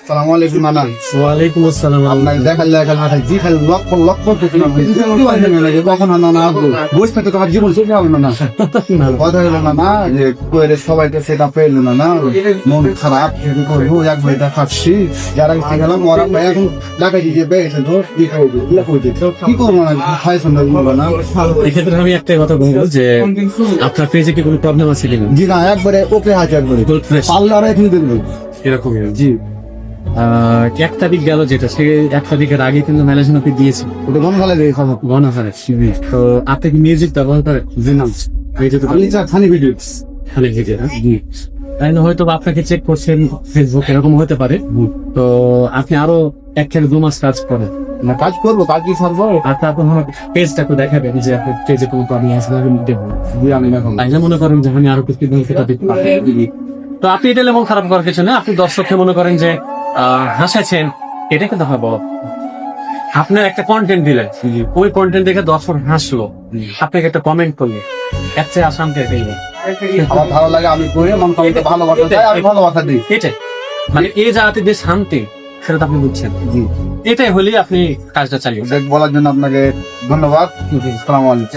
সালাম আলাইকুম নানা। ওয়ালাইকুম আসসালাম। আপনাকে দেখাল দেখাল মাথায় জি খালি লক্ষ লক্ষ কখন নানা আসবো বসে তো তোমার জীবন শেষ হবে না। কথা হলো না যে কইলে সবাই তো সেটা পেলো না, মন খারাপ করবো একবার এটা খাচ্ছি যারা গেলাম ওরা এখন ডাকা দিয়ে বেড়েছে ধর কি খাবো কি করবো না খাই সুন্দর বলবো না। এক্ষেত্রে আমি একটাই কথা বলবো যে আপনার পেজে কি কোনো প্রবলেম আছে কিনা? জি না একবারে ওকে আছে একবারে পাল্লা আর এখন দেখবেন এরকমই জি। 1 তারিখ গেল যেটা সে 1 তারিখের আগে কিন্তু ম্যানেজমেন্ট আপনি দিয়েছি ওটা কোন ভালো দেখে খাবো গণহারে। তো আপনি কি মিউজিক ব্যবহার করেন? জি না মিউজিক আপনি খানি ভিডিও খালি ভিডিও তাই না, হয়তো বা আপনাকে চেক করছেন ফেসবুক, এরকম হতে পারে। তো আপনি আরো 1 থেকে 2 মাস কাজ করেন, না কাজ করবো কাজ কি সরবো আর তারপর আমার পেজটা একটু দেখাবেন যে আপনার পেজে কোনো প্রবলেম আছে আমি দেবো। জি আমি এখন তাই না, মনে করেন যে আমি আরো কিছু দিন সেটা দিতে পারি। তো আপনি এটা মন খারাপ করার কিছু না, আপনি দর্শককে মনে করেন যে হাসাচ্ছেন, এটা কিন্তু হবো। আপনার একটা কন্টেন্ট দিলেন, ওই কন্টেন্ট দেখে দর্শক হাসলো, আপনাকে একটা কমেন্ট করলো, এর চেয়ে আসামকে এটাই না। আমার ভালো লাগে আমি করি মন খারাপ ভালোবাসা চাই আমি ভালোবাসা দিই এটাই মানে এই জায়গাতে যে শান্তি সেটা তো আপনি বুঝছেন। জি। এটাই হলেই আপনি কাজটা চালিয়ে বলার জন্য আপনাকে ধন্যবাদ। আসসালামু আলাইকুম।